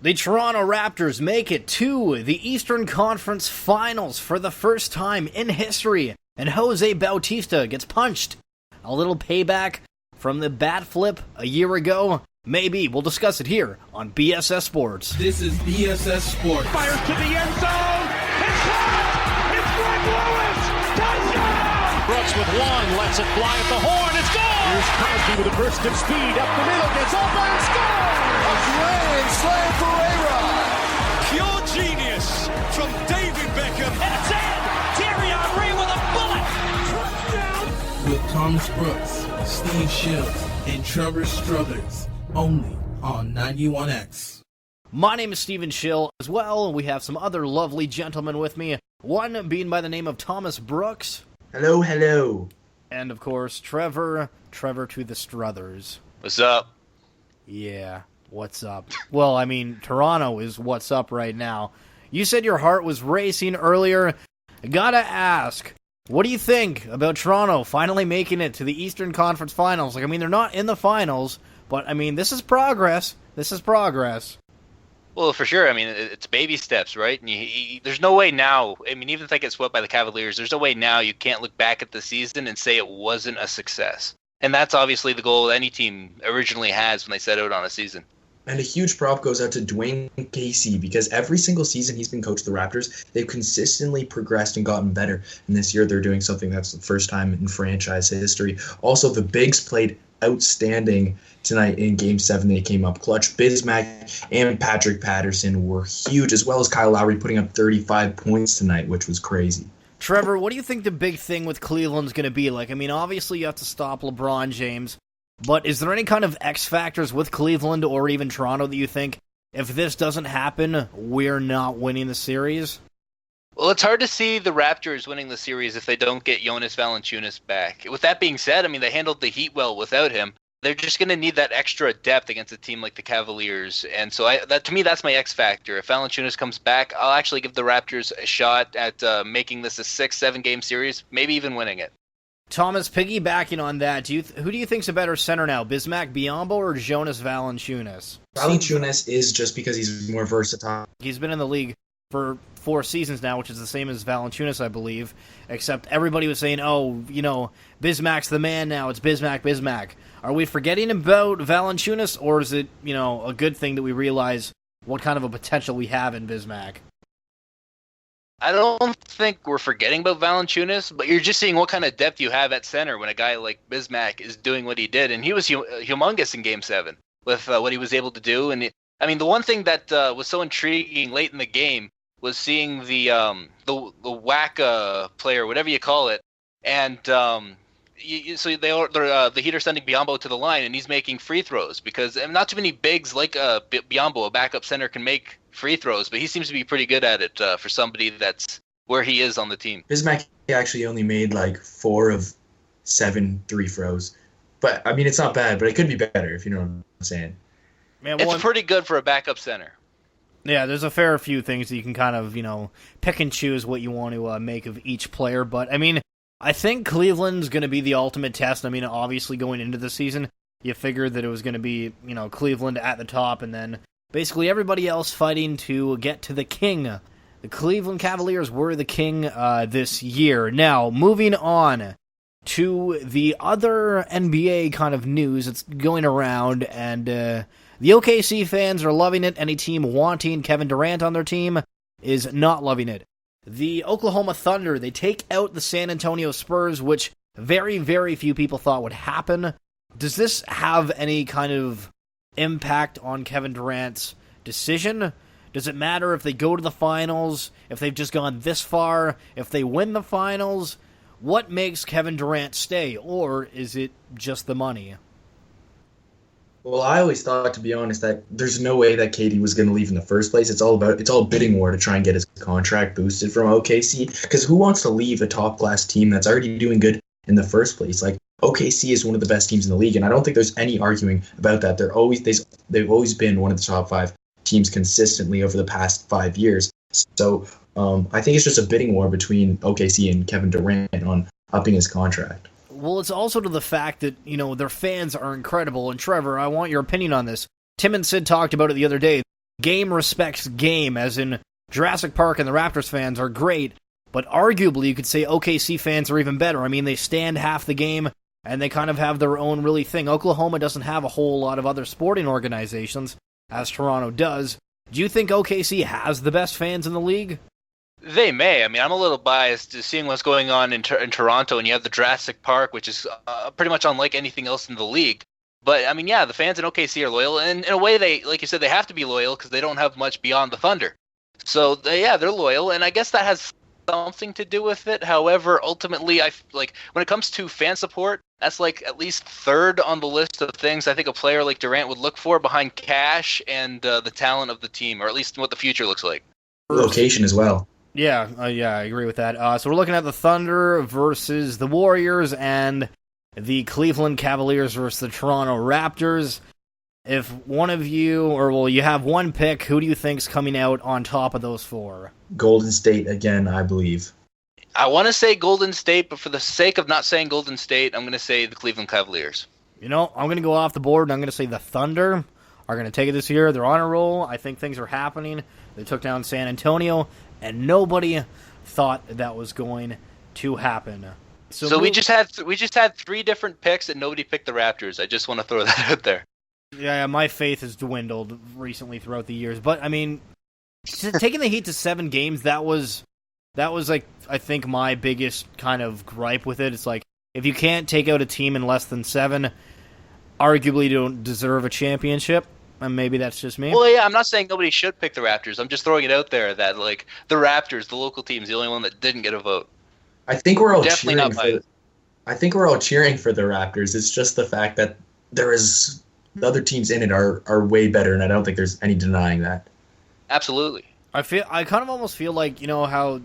The Toronto Raptors make it to the Eastern Conference Finals for the first time in history, and Jose Bautista gets punched. A little payback from the bat flip a year ago? Maybe. We'll discuss it here on BSS Sports. This is BSS Sports. Fires to the end zone. It's caught! It's Greg Lewis! Touchdown! Brooks with one, lets it fly at the horn. It's gone! Here's Crosby with a burst of speed up the middle. Gets open and scores! A grand slam for A-Rod. Pure genius from David Beckham. And it's in! Thierry Henry with a bullet! Touchdown! With Thomas Brooks, Steve Schill, and Trevor Struthers. Only on 91X. My name is Steven Schill as well. We have some other lovely gentlemen with me. One being by the name of Thomas Brooks. Hello, hello. And of course, Trevor to the Struthers. What's up? Yeah, what's up? Well, I mean, Toronto is what's up right now. You said your heart was racing earlier. I gotta ask, what do you think about Toronto finally making it to the Eastern Conference Finals? Like, I mean, they're not in the finals, but, I mean, this is progress. This is progress. Well, for sure. I mean, it's baby steps, right? And there's no way now. I mean, even if they get swept by the Cavaliers, there's no way now you can't look back at the season and say it wasn't a success. And that's obviously the goal any team originally has when they set out on a season. And a huge prop goes out to Dwayne Casey because every single season he's been coached the Raptors, they've consistently progressed and gotten better. And this year they're doing something that's the first time in franchise history. Also, the Bigs played outstanding tonight in Game 7. They came up clutch. Bismack and Patrick Patterson were huge, as well as Kyle Lowry putting up 35 points tonight, which was crazy. Trevor, what do you think the big thing with Cleveland's going to be? Like, I mean, obviously you have to stop LeBron James, but is there any kind of X factors with Cleveland or even Toronto that you think, if this doesn't happen, we're not winning the series? Well, it's hard to see the Raptors winning the series if they don't get Jonas Valanciunas back. With that being said, I mean, they handled the Heat well without him. They're just going to need that extra depth against a team like the Cavaliers. And so to me, that's my X factor. If Valanciunas comes back, I'll actually give the Raptors a shot at making this a 6-7 game series, maybe even winning it. Thomas, piggybacking on that, who do you think's a better center now, Bismack Biyombo or Jonas Valanciunas? Valanciunas is just because he's more versatile. He's been in the league for 4 seasons now, which is the same as Valanciunas, I believe, except everybody was saying, oh, you know, Bismack's the man now, it's Bismack. Are we forgetting about Valanciunas, or is it, you know, a good thing that we realize what kind of a potential we have in Bismack? I don't think we're forgetting about Valanciunas, but you're just seeing what kind of depth you have at center when a guy like Bismack is doing what he did, and he was humongous in Game 7 with what he was able to do. And I mean, the one thing that was so intriguing late in the game was seeing the WAC player, whatever you call it, and the Heat are sending Biyombo to the line, and he's making free throws because not too many bigs like Biyombo, a backup center, can make free throws, but he seems to be pretty good at it for somebody that's where he is on the team. Bismack actually only made like 4 of 7 free throws, but I mean it's not bad, but it could be better if you know what I'm saying. Man, it's pretty good for a backup center. Yeah, there's a fair few things that you can kind of, you know, pick and choose what you want to make of each player. But, I mean, I think Cleveland's going to be the ultimate test. I mean, obviously going into the season, you figured that it was going to be, you know, Cleveland at the top and then basically everybody else fighting to get to the king. The Cleveland Cavaliers were the king this year. Now, moving on to the other NBA kind of news that's going around, and the OKC fans are loving it. Any team wanting Kevin Durant on their team is not loving it. The Oklahoma Thunder, they take out the San Antonio Spurs, which very, very few people thought would happen. Does this have any kind of impact on Kevin Durant's decision? Does it matter if they go to the finals, if they've just gone this far, if they win the finals? What makes Kevin Durant stay, or is it just the money? Well, I always thought, to be honest, that there's no way that KD was going to leave in the first place. It's all a bidding war to try and get his contract boosted from OKC. Because who wants to leave a top-class team that's already doing good in the first place? Like, OKC is one of the best teams in the league, and I don't think there's any arguing about that. They've always been one of the top 5 teams consistently over the past 5 years. So I think it's just a bidding war between OKC and Kevin Durant on upping his contract. Well, it's also to the fact that, you know, their fans are incredible. And Trevor, I want your opinion on this. Tim and Sid talked about it the other day. game respects game, as in Jurassic Park and the Raptors fans are great, but arguably you could say OKC fans are even better. I mean, they stand half the game, and they kind of have their own really thing. Oklahoma doesn't have a whole lot of other sporting organizations, as Toronto does. Do you think OKC has the best fans in the league? They may. I mean, I'm a little biased to seeing what's going on in Toronto, and you have the Jurassic Park, which is pretty much unlike anything else in the league. But, I mean, yeah, the fans in OKC are loyal, and in a way, they, like you said, they have to be loyal because they don't have much beyond the Thunder. So, they're loyal, and I guess that has something to do with it. However, ultimately, when it comes to fan support, that's at least third on the list of things I think a player like Durant would look for behind cash and the talent of the team, or at least what the future looks like. Location as well. Yeah, I agree with that. So we're looking at the Thunder versus the Warriors and the Cleveland Cavaliers versus the Toronto Raptors. If one of you, you have one pick, who do you think's coming out on top of those four? Golden State again, I believe. I want to say Golden State, but for the sake of not saying Golden State, I'm going to say the Cleveland Cavaliers. I'm going to go off the board, and I'm going to say the Thunder are going to take it this year. They're on a roll. I think things are happening. They took down San Antonio, and nobody thought that was going to happen. So we just had three different picks, and nobody picked the Raptors. I just want to throw that out there. Yeah, my faith has dwindled recently throughout the years. But, I mean, taking the Heat to 7 games, that was I think my biggest kind of gripe with it. It's if you can't take out a team in less than 7, arguably you don't deserve a championship. And maybe that's just me. Well, yeah, I'm not saying nobody should pick the Raptors. I'm just throwing it out there that, the Raptors, the local team, is the only one that didn't get a vote. I think we're all Definitely cheering not I think we're all cheering for the Raptors. It's just the fact that the other teams in it are way better, and I don't think there's any denying that. Absolutely. I kind of almost feel like, how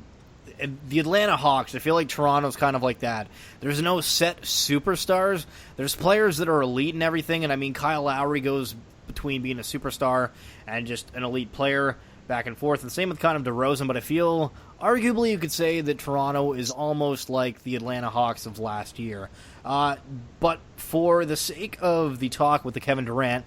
the Atlanta Hawks, I feel like Toronto's kind of like that. There's no set superstars. There's players that are elite and everything, and I mean, Kyle Lowry goes between being a superstar and just an elite player back and forth, and same with kind of DeRozan, but I feel arguably you could say that Toronto is almost like the Atlanta Hawks of last year. But for the sake of the talk with the Kevin Durant,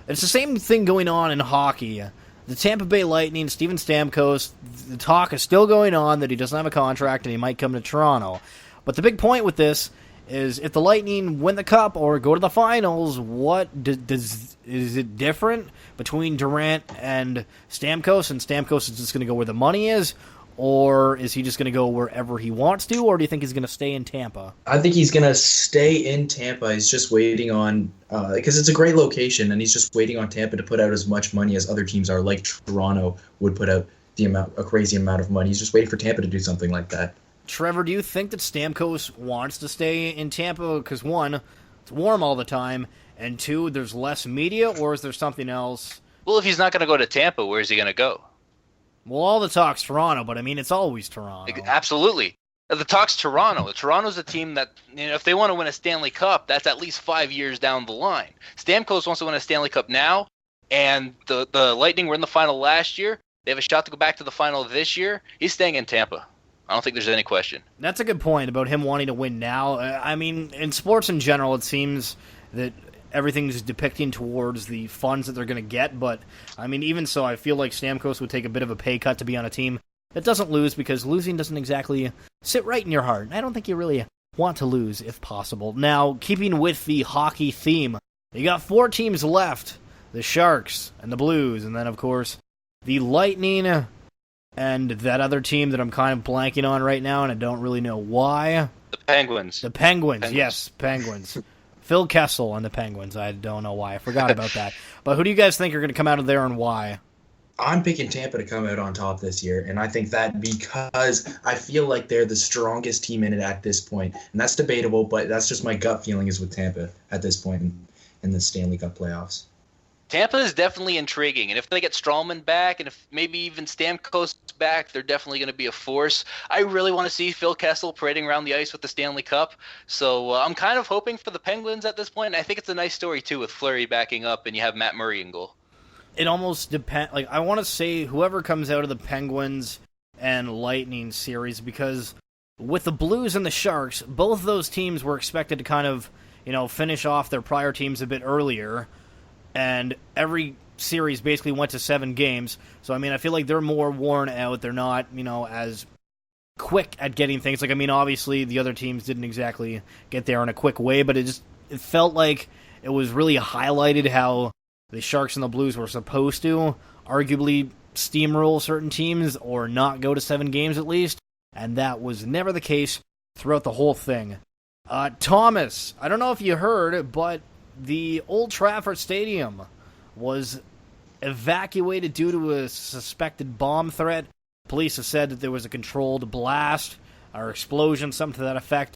it's the same thing going on in hockey. The Tampa Bay Lightning, Steven Stamkos, the talk is still going on that he doesn't have a contract and he might come to Toronto. But the big point with this is if the Lightning win the Cup or go to the finals, what is it different between Durant and Stamkos? And Stamkos is just going to go where the money is? Or is he just going to go wherever he wants to? Or do you think he's going to stay in Tampa? I think he's going to stay in Tampa. He's just waiting on because it's a great location, and he's just waiting on Tampa to put out as much money as other teams are, like Toronto would put out a crazy amount of money. He's just waiting for Tampa to do something like that. Trevor, do you think that Stamkos wants to stay in Tampa? Because one, it's warm all the time, and two, there's less media, or is there something else? Well, if he's not going to go to Tampa, where's he going to go? Well, all the talk's Toronto, but I mean, it's always Toronto. Absolutely. The talk's Toronto. Toronto's a team that, if they want to win a Stanley Cup, that's at least 5 years down the line. Stamkos wants to win a Stanley Cup now, and the Lightning were in the final last year. They have a shot to go back to the final this year. He's staying in Tampa. I don't think there's any question. That's a good point about him wanting to win now. I mean, in sports in general, it seems that everything's depicting towards the funds that they're going to get, but, I mean, even so, I feel like Stamkos would take a bit of a pay cut to be on a team that doesn't lose, because losing doesn't exactly sit right in your heart. I don't think you really want to lose, if possible. Now, keeping with the hockey theme, you got 4 teams left, the Sharks and the Blues, and then, of course, the Lightning and that other team that I'm kind of blanking on right now, and I don't really know why. The Penguins. The Penguins. Yes, Penguins. Phil Kessel on the Penguins. I don't know why. I forgot about that. But who do you guys think are going to come out of there and why? I'm picking Tampa to come out on top this year, and I think that because I feel like they're the strongest team in it at this point. And that's debatable, but that's just my gut feeling is with Tampa at this point in the Stanley Cup playoffs. Tampa is definitely intriguing, and if they get Stralman back, and if maybe even Stamkos back, they're definitely going to be a force. I really want to see Phil Kessel parading around the ice with the Stanley Cup, so I'm kind of hoping for the Penguins at this point. I think it's a nice story, too, with Fleury backing up, and you have Matt Murray in goal. It almost depends. I want to say whoever comes out of the Penguins and Lightning series, because with the Blues and the Sharks, both those teams were expected to kind of, finish off their prior teams a bit earlier. And every series basically went to 7 games. So, I mean, I feel like they're more worn out. They're not, as quick at getting things. Like, I mean, obviously the other teams didn't exactly get there in a quick way, but it felt like it was really highlighted how the Sharks and the Blues were supposed to arguably steamroll certain teams or not go to 7 games at least, and that was never the case throughout the whole thing. Thomas, I don't know if you heard, but the Old Trafford Stadium was evacuated due to a suspected bomb threat. Police have said that there was a controlled blast or explosion, something to that effect,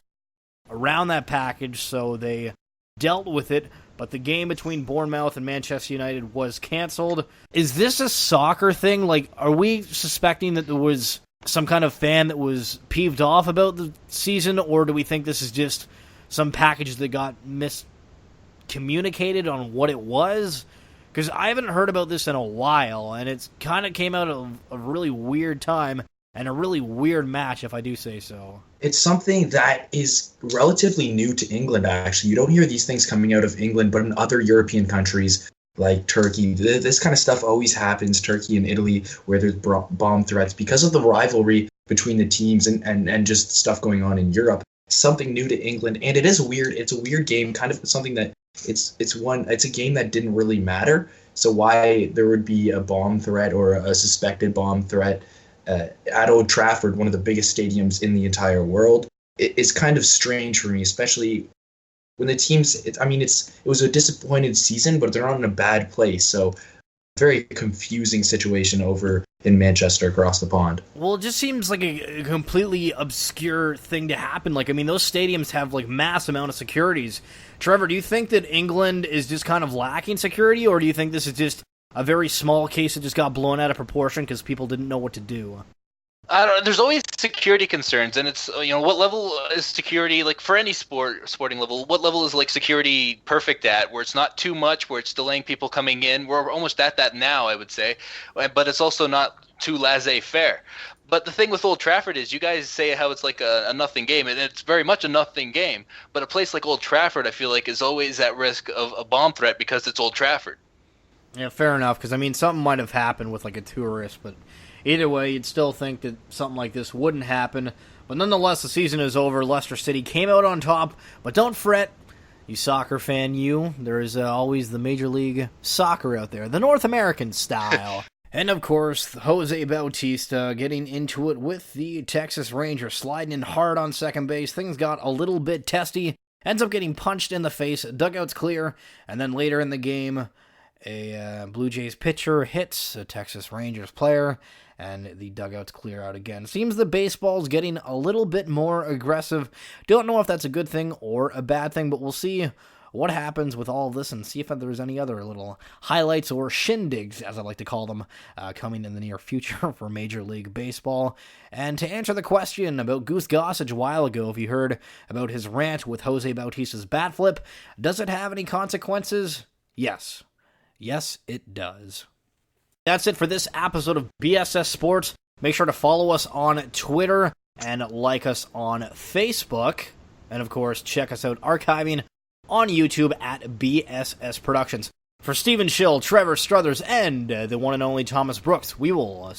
around that package, so they dealt with it, but the game between Bournemouth and Manchester United was cancelled. Is this a soccer thing? Like, are we suspecting that there was some kind of fan that was peeved off about the season, or do we think this is just some package that got miscommunicated on what it was? Because I haven't heard about this in a while, and it's kind of came out of a really weird time and a really weird match, if I do say so. It's something that is relatively new to England, actually. You don't hear these things coming out of England, but in other European countries like Turkey, this kind of stuff always happens, Turkey and Italy, where there's bomb threats because of the rivalry between the teams and just stuff going on in Europe. Something new to England, and it is weird. It's a weird game, kind of something that it's a game that didn't really matter. So why there would be a bomb threat or a suspected bomb threat at Old Trafford, one of the biggest stadiums in the entire world, it's kind of strange for me, especially when the teams. It was a disappointed season, but they're not in a bad place. So very confusing situation over in Manchester across the pond. Well, it just seems like a completely obscure thing to happen. Like, I mean, those stadiums have, like, mass amount of securities. Trevor, do you think that England is just kind of lacking security, or do you think this is just a very small case that just got blown out of proportion because people didn't know what to do? I don't know. There's always security concerns, and it's, what level is security, like, for any sporting level, what level is, like, security perfect at, where it's not too much, where it's delaying people coming in? We're almost at that now, I would say, but it's also not too laissez-faire. But the thing with Old Trafford is, you guys say how it's like a nothing game, and it's very much a nothing game, but a place like Old Trafford, I feel like, is always at risk of a bomb threat because it's Old Trafford. Yeah, fair enough, because, I mean, something might have happened with, like, a tourist, but either way, you'd still think that something like this wouldn't happen. But nonetheless, the season is over. Leicester City came out on top. But don't fret, you soccer fan, you. There is always the Major League Soccer out there, the North American style. And, of course, Jose Bautista getting into it with the Texas Rangers, sliding in hard on second base. Things got a little bit testy. Ends up getting punched in the face. Dugout's clear. And then later in the game, a Blue Jays pitcher hits a Texas Rangers player, and the dugout's clear out again. Seems the baseball's getting a little bit more aggressive. Don't know if that's a good thing or a bad thing, but we'll see what happens with all of this and see if there's any other little highlights or shindigs, as I like to call them, coming in the near future for Major League Baseball. And to answer the question about Goose Gossage a while ago, if you heard about his rant with Jose Bautista's bat flip, does it have any consequences? Yes. Yes, it does. That's it for this episode of BSS Sports. Make sure to follow us on Twitter and like us on Facebook. And, of course, check us out archiving on YouTube at BSS Productions. For Stephen Schill, Trevor Struthers, and the one and only Thomas Brooks, we will